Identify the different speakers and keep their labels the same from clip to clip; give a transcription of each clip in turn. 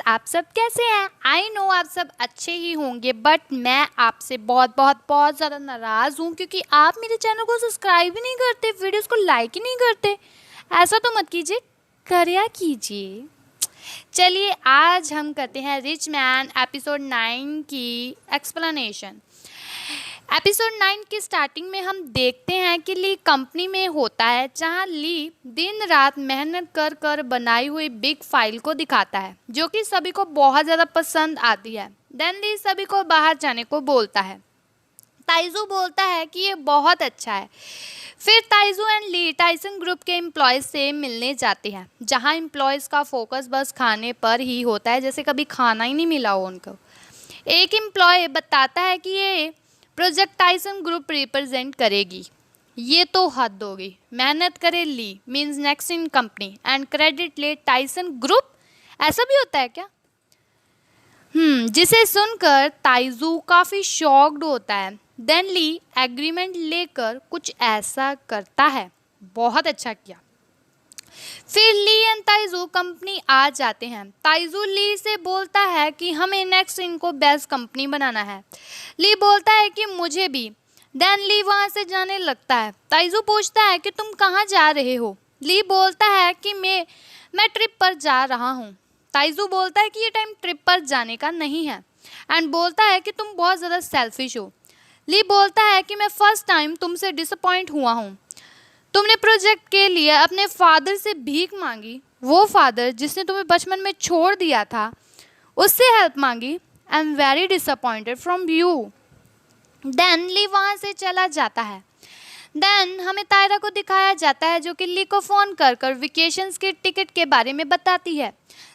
Speaker 1: आप सब कैसे हैं? आई नो आप सब अच्छे ही होंगे, बट मैं आपसे बहुत बहुत बहुत ज़्यादा नाराज़ हूँ क्योंकि आप मेरे चैनल को सब्सक्राइब ही नहीं करते, वीडियोस को लाइक ही नहीं करते। ऐसा तो मत कीजिए, करिया कीजिए। चलिए आज हम करते हैं रिच मैन एपिसोड 9 की एक्सप्लेनेशन। एपिसोड 9 की स्टार्टिंग में हम देखते हैं कि ली कंपनी में होता है, जहां ली दिन रात मेहनत कर कर बनाई हुई बिग फाइल को दिखाता है, जो कि सभी को बहुत ज़्यादा पसंद आती है। देन ली सभी को बाहर जाने को बोलता है। ताइजू बोलता है कि ये बहुत अच्छा है। फिर Taiju and Li Tyson group के एम्प्लॉयज़ से मिलने जाते हैं, जहां एम्प्लॉयज़ का फोकस बस खाने पर ही होता है, जैसे कभी खाना ही नहीं मिला हो उनको। एक एम्प्लॉय बताता है कि ये प्रोजेक्ट टाइसन ग्रुप रिप्रेजेंट करेगी। ये तो हद होगी। मेहनत करे Lee means next in company and credit ले टाइसन ग्रुप। ऐसा भी होता है क्या? जिसे सुनकर ताइजू काफ़ी शॉक्ड होता है। देन ली एग्रीमेंट लेकर कुछ ऐसा करता है। बहुत अच्छा किया। फिर ली एंड ताइजू कंपनी आ जाते हैं। ताइजू ली से बोलता है कि हमें नेक्स्ट इनको बेस्ट कंपनी बनाना है। ली बोलता है कि मुझे भी। देन ली वहाँ से जाने लगता है। ताइजू पूछता है कि तुम कहाँ जा रहे हो? ली बोलता है कि मैं ट्रिप पर जा रहा हूँ। ताइजू बोलता है कि ये टाइम ट्रिप पर जाने का नहीं है एंड बोलता है कि तुम बहुत ज़्यादा सेल्फिश हो। ली बोलता है कि मैं फर्स्ट टाइम तुमसे डिसअपॉइंट हुआ हूँ। तुमने प्रोजेक्ट के लिए अपने फादर से भीख मांगी, वो फादर जिसने तुम्हें बचपन में छोड़ दिया था, उससे हेल्प मांगी। I am very disappointed from you. Then Lee वहाँ से चला जाता है। देन हमें तायरा को दिखाया जाता है, जो कि ली को फ़ोन कर कर वेकेशंस के टिकट के बारे में बताती है।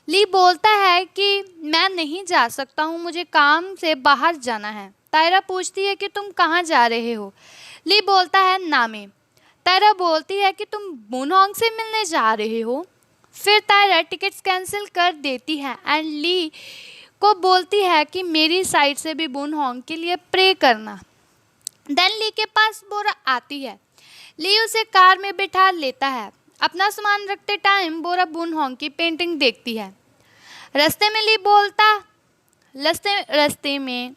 Speaker 1: ली बोलता है कि मैं नहीं जा सकता हूँ, मुझे काम से बाहर जाना है। तायरा पूछती है कि तुम कहाँ जा रहे हो? ली बोलता है नामे। तायरा बोलती है कि तुम बुनहोंग से मिलने जा रहे हो। फिर तायरा टिकट्स कैंसिल कर देती है एंड ली को बोलती है कि मेरी साइड से भी बुनहोंग के लिए प्रे करना। देन ली के पास बोरा आती है। ली उसे कार में बिठा लेता है। अपना सामान रखते टाइम बोरा बुनहोंग की पेंटिंग देखती है। रास्ते में ली बोलता रास्ते में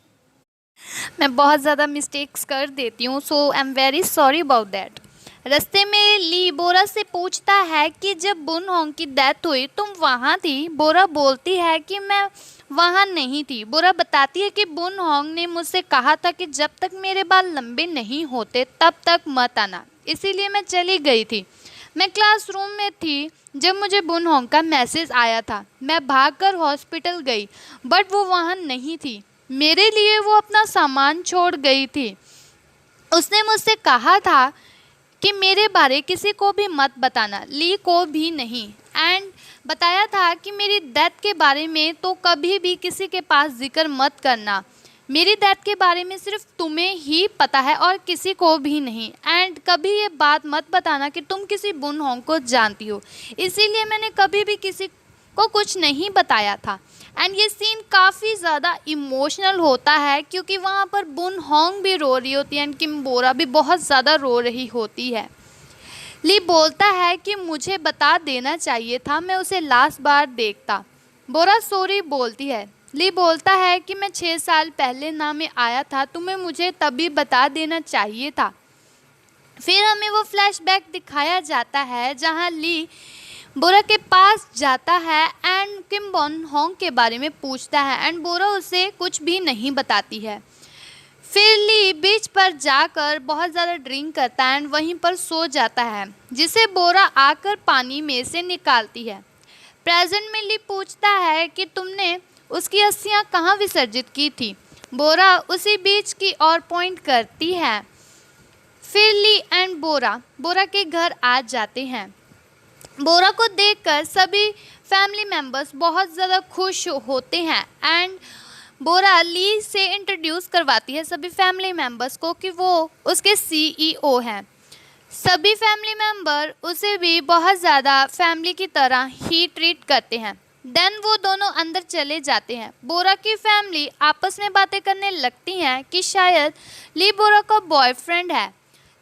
Speaker 1: मैं बहुत ज़्यादा मिस्टेक्स कर देती हूँ, so I am very sorry about that. रास्ते में ली बोरा से पूछता है कि जब बुनहोंग की डेथ हुई तुम वहाँ थी? बोरा बोलती है कि मैं वहाँ नहीं थी। बोरा बताती है कि बुनहोंग ने मुझसे कहा था कि जब तक मेरे बाल लंबे नहीं होते तब तक मत आना, इसीलिए मैं चली गई थी। मैं क्लासरूम में थी जब मुझे बुनहोंग का मैसेज आया था। मैं भागकर हॉस्पिटल गई, बट वो वहाँ नहीं थी। मेरे लिए वो अपना सामान छोड़ गई थी। उसने मुझसे कहा था कि मेरे बारे किसी को भी मत बताना, ली को भी नहीं, एंड बताया था कि मेरी डेथ के बारे में तो कभी भी किसी के पास जिक्र मत करना। मेरी डेथ के बारे में सिर्फ तुम्हें ही पता है और किसी को भी नहीं, एंड कभी ये बात मत बताना कि तुम किसी बुनहोंग को जानती हो। इसीलिए मैंने कभी भी किसी को कुछ नहीं बताया था। एंड ये सीन काफ़ी ज़्यादा इमोशनल होता है क्योंकि वहाँ पर बुनहोंग भी रो रही होती है एंड किम्बोरा भी बहुत ज़्यादा रो रही होती है। ली बोलता है कि मुझे बता देना चाहिए था, मैं उसे लास्ट बार देखता। बोरा सॉरी बोलती है। ली बोलता है कि मैं 6 साल पहले ना में आया था, तुम्हें मुझे तभी बता देना चाहिए था। फिर हमें वो फ्लैशबैक दिखाया जाता है जहाँ ली बोरा के पास जाता है एंड किम बुनहोंग के बारे में पूछता है एंड बोरा उसे कुछ भी नहीं बताती है। फिर ली बीच पर जाकर बहुत ज़्यादा ड्रिंक करता है एंड वहीं पर सो जाता है, जिसे बोरा आकर पानी में से निकालती है। प्रेजेंट में ली पूछता है कि तुमने उसकी अस्थियाँ कहाँ विसर्जित की थी? बोरा उसी बीच की ओर पॉइंट करती है। फिर ली एंड बोरा के घर आ जाते हैं। बोरा को देखकर सभी फैमिली मेम्बर्स बहुत ज़्यादा खुश होते हैं एंड बोरा ली से इंट्रोड्यूस करवाती है सभी फैमिली मेम्बर्स को कि वो उसके सीईओ हैं। सभी फैमिली मेम्बर उसे भी बहुत ज़्यादा फैमिली की तरह ही ट्रीट करते हैं। देन वो दोनों अंदर चले जाते हैं। बोरा की फैमिली आपस में बातें करने लगती हैं कि शायद ली बोरा का बॉयफ्रेंड है,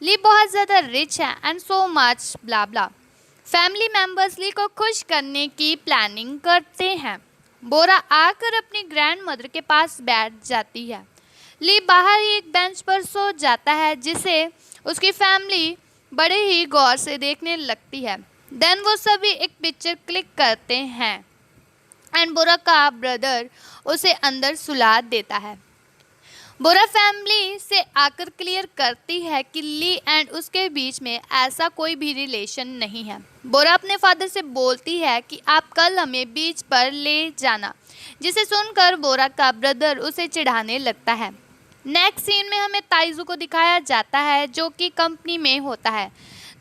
Speaker 1: ली बहुत ज़्यादा रिच है and so much blah blah. Family members Lee को खुश करने की प्लानिंग करते हैं। बोरा आकर अपनी ग्रैंड मदर के पास बैठ जाती है। ली बाहर ही एक बेंच पर सो जाता है, जिसे उसकी फैमिली बड़े ही गौर से देखने लगती है। देन वो सभी एक पिक्चर क्लिक करते हैं एंड बोरा का ब्रदर उसे अंदर सुला देता है। बोरा फैमिली से आकर क्लियर करती है कि ली एंड उसके बीच में ऐसा कोई भी रिलेशन नहीं है। बोरा अपने फादर से बोलती है कि आप कल हमें बीच पर ले जाना, जिसे सुनकर बोरा का ब्रदर उसे चिढ़ाने लगता है। नेक्स्ट सीन में हमें ताइजू को दिखाया जाता है, जो कि कंपनी में होता है।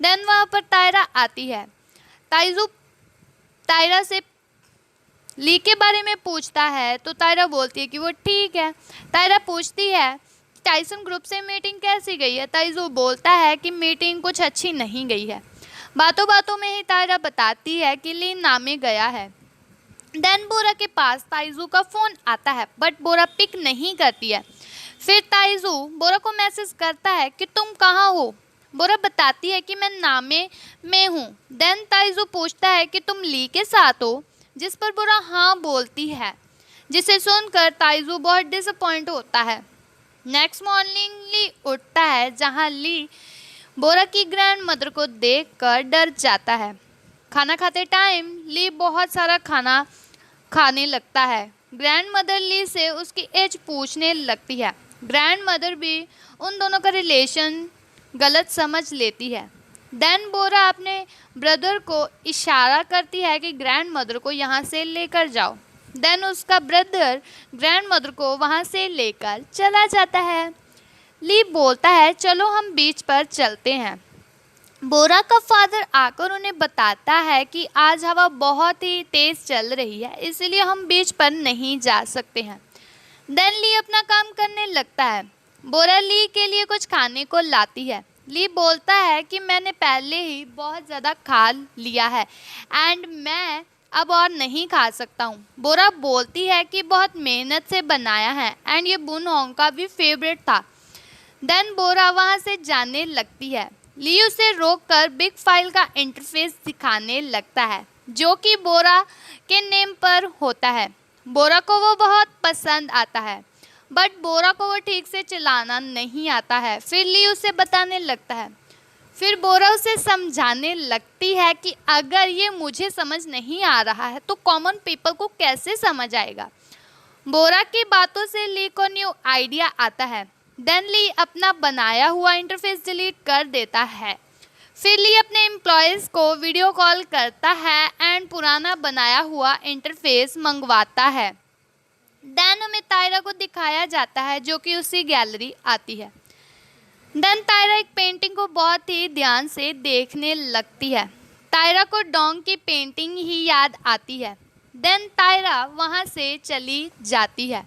Speaker 1: देन वहाँ पर तायरा आती है। ताइजू तायरा से ली के बारे में पूछता है तो तायरा बोलती है कि वो ठीक है। तायरा पूछती है टाइसन ग्रुप से मीटिंग कैसी गई है। ताइजू बोलता है कि मीटिंग कुछ अच्छी नहीं गई है। बातों बातों में ही तायरा बताती है कि ली नामे गया है। देन बोरा के पास ताइजू का फ़ोन आता है, बट बोरा पिक नहीं करती है। फिर ताइजू बोरा को मैसेज करता है कि तुम कहाँ हो। बोरा बताती है कि मैं नामे में हूँ। देन ताइजू पूछता है कि तुम ली के साथ हो, जिस पर बोरा हाँ बोलती है, जिसे सुनकर ताइजू बहुत डिसअपॉइंट होता है। नेक्स्ट मॉर्निंग ली उठता है, जहाँ ली बोरा की ग्रैंड मदर को देखकर डर जाता है। खाना खाते टाइम ली बहुत सारा खाना खाने लगता है। ग्रैंड मदर ली से उसकी एज पूछने लगती है। ग्रैंड मदर भी उन दोनों का रिलेशन गलत समझ लेती है। देन बोरा अपने ब्रदर को इशारा करती है कि ग्रैंड मदर को यहाँ से लेकर जाओ। देन उसका ब्रदर ग्रैंड मदर को वहाँ से लेकर चला जाता है। ली बोलता है चलो हम बीच पर चलते हैं। बोरा का फादर आकर उन्हें बताता है कि आज हवा बहुत ही तेज़ चल रही है, इसलिए हम बीच पर नहीं जा सकते हैं। देन ली अपना काम करने लगता है। बोरा ली के लिए कुछ खाने को लाती है। ली बोलता है कि मैंने पहले ही बहुत ज़्यादा खा लिया है एंड मैं अब और नहीं खा सकता हूँ। बोरा बोलती है कि बहुत मेहनत से बनाया है एंड ये बुन होंग का भी फेवरेट था। देन बोरा वहाँ से जाने लगती है। ली उसे रोककर बिग फाइल का इंटरफेस दिखाने लगता है, जो कि बोरा के नेम पर होता है। बोरा को वो बहुत पसंद आता है, बट बोरा को वो ठीक से चलाना नहीं आता है। फिर ली उसे बताने लगता है। फिर बोरा उसे समझाने लगती है कि अगर ये मुझे समझ नहीं आ रहा है तो कॉमन पीपल को कैसे समझ आएगा। बोरा की बातों से ली को न्यू आइडिया आता है। देन ली अपना बनाया हुआ इंटरफेस डिलीट कर देता है। फिर ली अपने एम्प्लॉयज़ को वीडियो कॉल करता है एंड पुराना बनाया हुआ इंटरफेस मंगवाता है। देन हमें तायरा को दिखाया जाता है, जो कि उसी गैलरी आती है। देन तायरा एक पेंटिंग को बहुत ही ध्यान से देखने लगती है। तायरा को डोंग की पेंटिंग ही याद आती है। देन तायरा वहाँ से चली जाती है।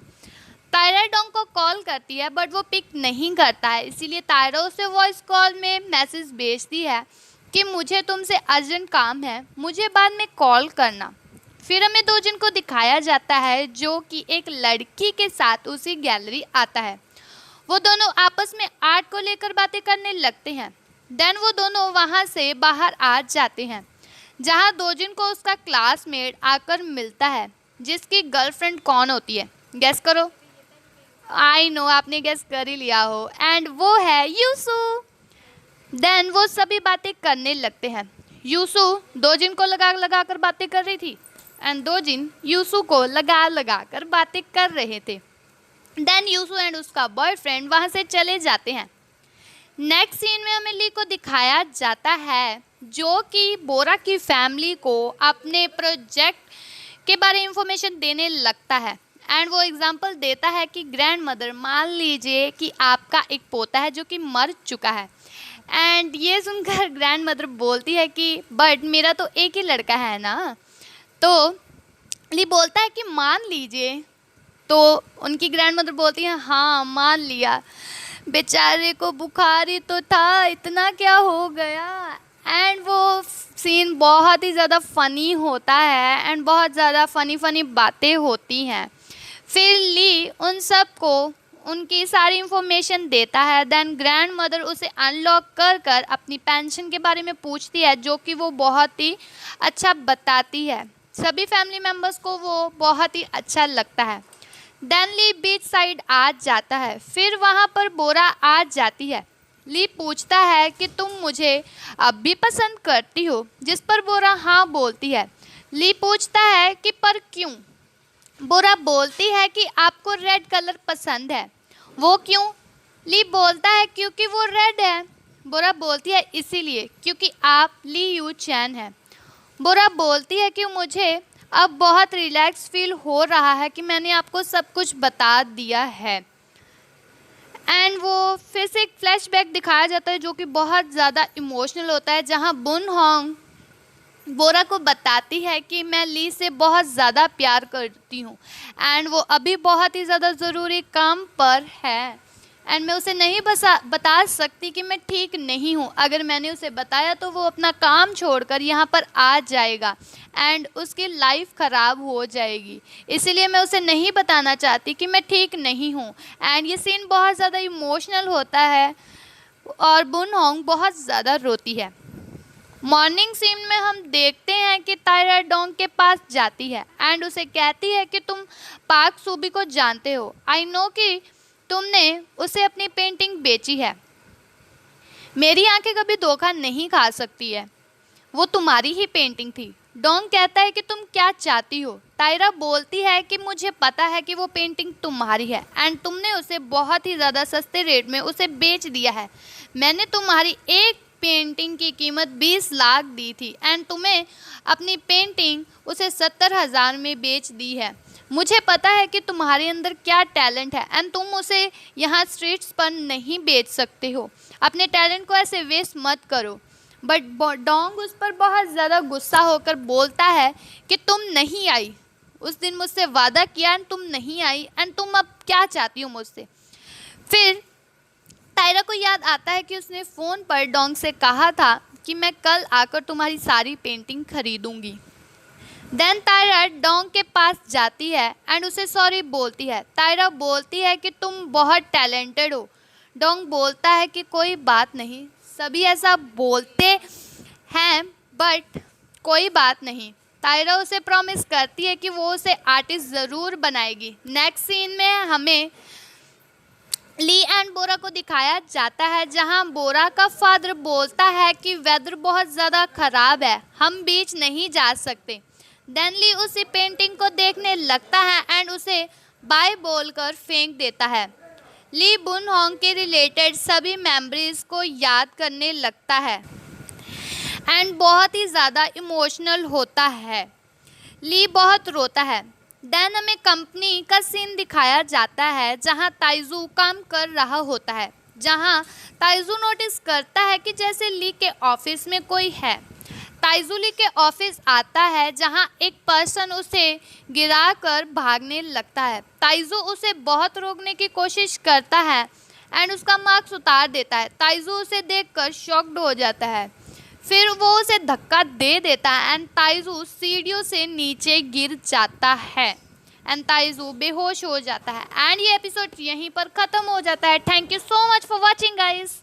Speaker 1: तायरा डोंग को कॉल करती है, बट वो पिक नहीं करता है, इसीलिए तायरा उसे वॉइस कॉल में मैसेज भेजती है कि मुझे तुमसे अर्जेंट काम है, मुझे बाद में कॉल करना। फिर हमें दो जिन को दिखाया जाता है, जो कि एक लड़की के साथ उसी गैलरी आता है। वो दोनों आपस में आर्ट को लेकर बातें करने लगते हैं। देन वो दोनों वहाँ से बाहर आ जाते हैं, जहाँ दो जिन को उसका क्लासमेट आकर मिलता है, जिसकी गर्लफ्रेंड कौन होती है, गेस करो। आई नो आपने गेस कर ही लिया हो, एंड वो है यूसु। देन वो सभी बातें करने लगते हैं। यूसु दो जिन को लगा कर बातें कर रही थी एंड दो जिन यूसु को लगा कर बातें कर रहे थे। देन यूसु एंड उसका बॉयफ्रेंड वहाँ से चले जाते हैं। नेक्स्ट सीन में हमें ली को दिखाया जाता है, जो कि बोरा की फैमिली को अपने प्रोजेक्ट के बारे में इंफॉर्मेशन देने लगता है एंड वो एग्जांपल देता है कि ग्रैंड मदर, मान लीजिए कि आपका एक पोता है जो कि मर चुका है। एंड ये सुनकर ग्रैंड मदर बोलती है कि बट मेरा तो एक ही लड़का है ना। तो ली बोलता है कि मान लीजिए। तो उनकी ग्रैंड मदर बोलती है हाँ मान लिया, बेचारे को बुखार ही तो था, इतना क्या हो गया। एंड वो सीन बहुत ही ज़्यादा फ़नी होता है एंड बहुत ज़्यादा फ़नी बातें होती हैं। फिर ली उन सब को उनकी सारी इंफॉर्मेशन देता है। देन ग्रैंड मदर उसे अनलॉक कर अपनी पेंशन के बारे में पूछती है, जो कि वो बहुत ही अच्छा बताती है। सभी फैमिली मेम्बर्स को वो बहुत ही अच्छा लगता है। देन ली बीच साइड आ जाता है। फिर वहाँ पर बोरा आ जाती है। ली पूछता है कि तुम मुझे अब भी पसंद करती हो, जिस पर बोरा हाँ बोलती है। ली पूछता है कि पर क्यों? बोरा बोलती है कि आपको रेड कलर पसंद है। वो क्यों? ली बोलता है क्योंकि वो रेड है। बोरा बोलती है इसीलिए क्योंकि आप ली यू चैन है। बोरा बोलती है कि मुझे अब बहुत रिलैक्स फील हो रहा है कि मैंने आपको सब कुछ बता दिया है। एंड वो फिर से एक फ्लैशबैक दिखाया जाता है जो कि बहुत ज़्यादा इमोशनल होता है, जहाँ बुन होंग बोरा को बताती है कि मैं ली से बहुत ज़्यादा प्यार करती हूँ एंड वो अभी बहुत ही ज़्यादा ज़रूरी काम पर है एंड मैं उसे नहीं बता सकती कि मैं ठीक नहीं हूँ। अगर मैंने उसे बताया तो वो अपना काम छोड़कर यहाँ पर आ जाएगा एंड उसकी लाइफ ख़राब हो जाएगी, इसीलिए मैं उसे नहीं बताना चाहती कि मैं ठीक नहीं हूँ। एंड ये सीन बहुत ज़्यादा इमोशनल होता है और बुन होंग बहुत ज़्यादा रोती है। मॉर्निंग सीन में हम देखते हैं कि तायरा डोंग के पास जाती है एंड उसे कहती है कि तुम पार्क सूबी को जानते हो। आई नो कि तुमने उसे अपनी पेंटिंग बेची है। मेरी आंखें कभी धोखा नहीं खा सकती है, वो तुम्हारी ही पेंटिंग थी। डोंग कहता है कि तुम क्या चाहती हो। तायरा बोलती है कि मुझे पता है कि वो पेंटिंग तुम्हारी है एंड तुमने उसे बहुत ही ज़्यादा सस्ते रेट में उसे बेच दिया है। मैंने तुम्हारी एक पेंटिंग की कीमत 20 लाख दी थी एंड तुम्हें अपनी पेंटिंग उसे 70,000 में बेच दी है। मुझे पता है कि तुम्हारे अंदर क्या टैलेंट है एंड तुम उसे यहाँ स्ट्रीट्स पर नहीं बेच सकते हो। अपने टैलेंट को ऐसे वेस्ट मत करो। बट डोंग उस पर बहुत ज़्यादा गुस्सा होकर बोलता है कि तुम नहीं आई, उस दिन मुझसे वादा किया एंड तुम नहीं आई एंड तुम अब क्या चाहती हो मुझसे। फिर तायरा को याद आता है कि उसने फ़ोन पर डोंग से कहा था कि मैं कल आकर तुम्हारी सारी पेंटिंग खरीदूंगी। देन तायरा डोंग के पास जाती है एंड उसे सॉरी बोलती है। तायरा बोलती है कि तुम बहुत टैलेंटेड हो। डोंग बोलता है कि कोई बात नहीं, सभी ऐसा बोलते हैं बट कोई बात नहीं। तायरा उसे प्रॉमिस करती है कि वो उसे आर्टिस्ट ज़रूर बनाएगी। नेक्स्ट सीन में हमें ली एंड बोरा को दिखाया जाता है, जहां बोरा का फादर बोलता है कि वेदर बहुत ज़्यादा ख़राब है, हम बीच नहीं जा सकते। देन ली उसी पेंटिंग को देखने लगता है एंड उसे बाय बोलकर फेंक देता है। ली बुन होंग के रिलेटेड सभी मेमोरीज को याद करने लगता है एंड बहुत ही ज़्यादा इमोशनल होता है। ली बहुत रोता है। देन हमें कंपनी का सीन दिखाया जाता है जहां ताइजू काम कर रहा होता है, जहां ताइजू नोटिस करता है कि जैसे ली के ऑफिस में कोई है। ताइजू ली के ऑफिस आता है जहां एक पर्सन उसे गिराकर भागने लगता है। ताइजू उसे बहुत रोकने की कोशिश करता है एंड उसका मार्क्स उतार देता है। ताइजू उसे देखकर शॉक्ड हो जाता है, फिर वो उसे धक्का दे देता है एंड ताइजू सीढ़ियों से नीचे गिर जाता है एंड ताइजू बेहोश हो जाता है एंड ये एपिसोड यहीं पर ख़त्म हो जाता है। Thank you so much for watching guys.